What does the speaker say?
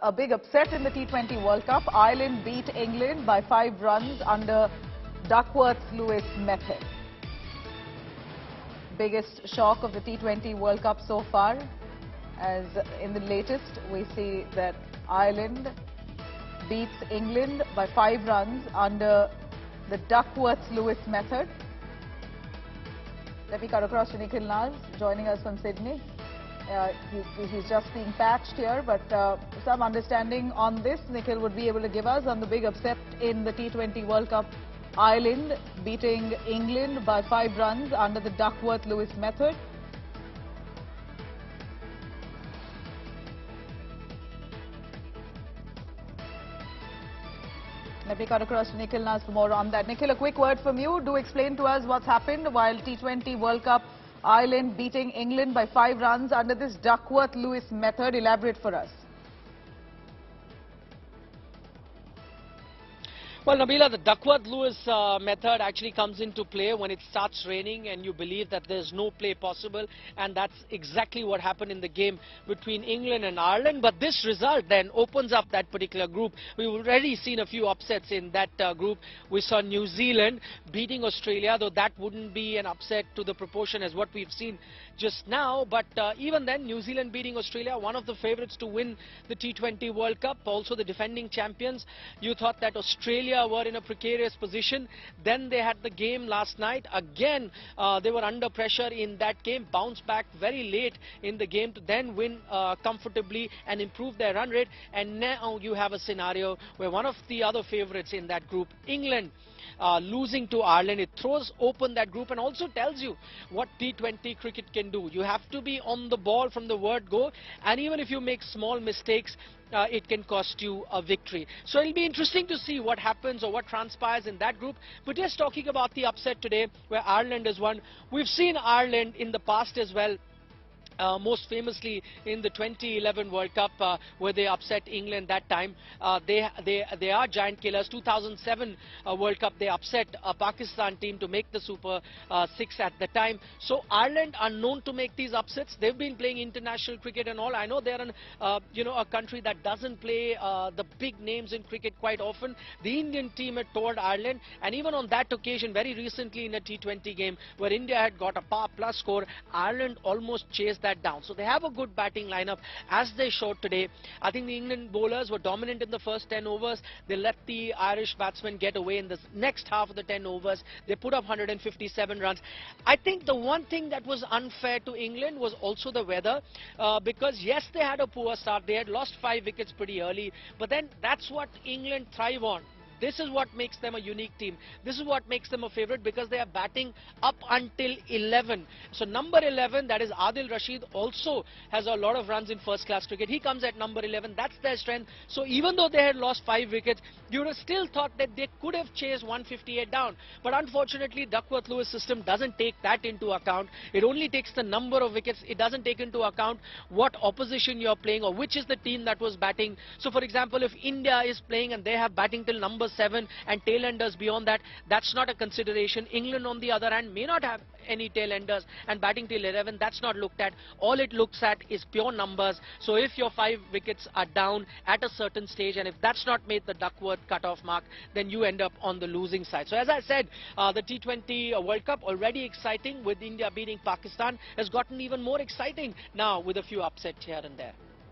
A big upset in the T20 World Cup. Ireland beat England by 5 runs under Duckworth-Lewis method. Biggest shock of the T20 World Cup so far, as in the latest we see that Ireland beats England by 5 runs under the Duckworth-Lewis method. Let me cut across to Nikhil Naz, joining us from Sydney. He's just being patched here, but some understanding on this, Nikhil would be able to give us on the big upset in the T20 World Cup. Ireland beating England by 5 runs under the Duckworth-Lewis method. Let me cut across to Nikhil Naz for more on that. Nikhil, a quick word from you. Do explain to us what's happened while T20 World Cup Ireland beating England by 5 runs under this Duckworth-Lewis method. Elaborate for us. Well, Nabila, the Duckworth-Lewis method actually comes into play when it starts raining and you believe that there's no play possible, and that's exactly what happened in the game between England and Ireland. But this result then opens up that particular group. We've already seen a few upsets in that group. We saw New Zealand beating Australia, though that wouldn't be an upset to the proportion as what we've seen just now. But even then, New Zealand beating Australia, one of the favourites to win the T20 World Cup, also the defending champions. You thought that Australia were in a precarious position. Then they had the game last night. Again, they were under pressure in that game, bounced back very late in the game to then win comfortably and improve their run rate. And now you have a scenario where one of the other favourites in that group, England, losing to Ireland. It throws open that group and also tells you what T20 cricket can do. You have to be on the ball from the word go, and even if you make small mistakes, it can cost you a victory. So it'll be interesting to see what happens or what transpires in that group. But just talking about the upset today where Ireland has won, we've seen Ireland in the past as well. Most famously in the 2011 World Cup where they upset England that time. They are giant killers. 2007 World Cup, they upset a Pakistan team to make the Super 6 at the time. So Ireland are known to make these upsets. They've been playing international cricket and all. I know they're a country that doesn't play the big names in cricket quite often. The Indian team had toured Ireland, and even on that occasion, very recently in a T20 game where India had got a par plus score, Ireland almost chased that down. So they have a good batting lineup as they showed today. I think the England bowlers were dominant in the first 10 overs. They let the Irish batsmen get away in the next half of the 10 overs. They put up 157 runs. I think the one thing that was unfair to England was also the weather, because yes, they had a poor start. They had lost 5 wickets pretty early, but then that's what England thrive on. This is what makes them a unique team. This is what makes them a favourite, because they are batting up until 11. So number 11, that is Adil Rashid, also has a lot of runs in first class cricket. He comes at number 11. That's their strength. So even though they had lost 5 wickets, you would have still thought that they could have chased 158 down. But unfortunately, Duckworth-Lewis system doesn't take that into account. It only takes the number of wickets. It doesn't take into account what opposition you're playing or which is the team that was batting. So for example, if India is playing and they have batting till number 7 and tail-enders beyond that, that's not a consideration. England, on the other hand, may not have any tail-enders and batting till 11, that's not looked at. All it looks at is pure numbers. So if your 5 wickets are down at a certain stage, and if that's not made the Duckworth cut-off mark, then you end up on the losing side. So as I said, the T20 World Cup, already exciting with India beating Pakistan, has gotten even more exciting now with a few upsets here and there.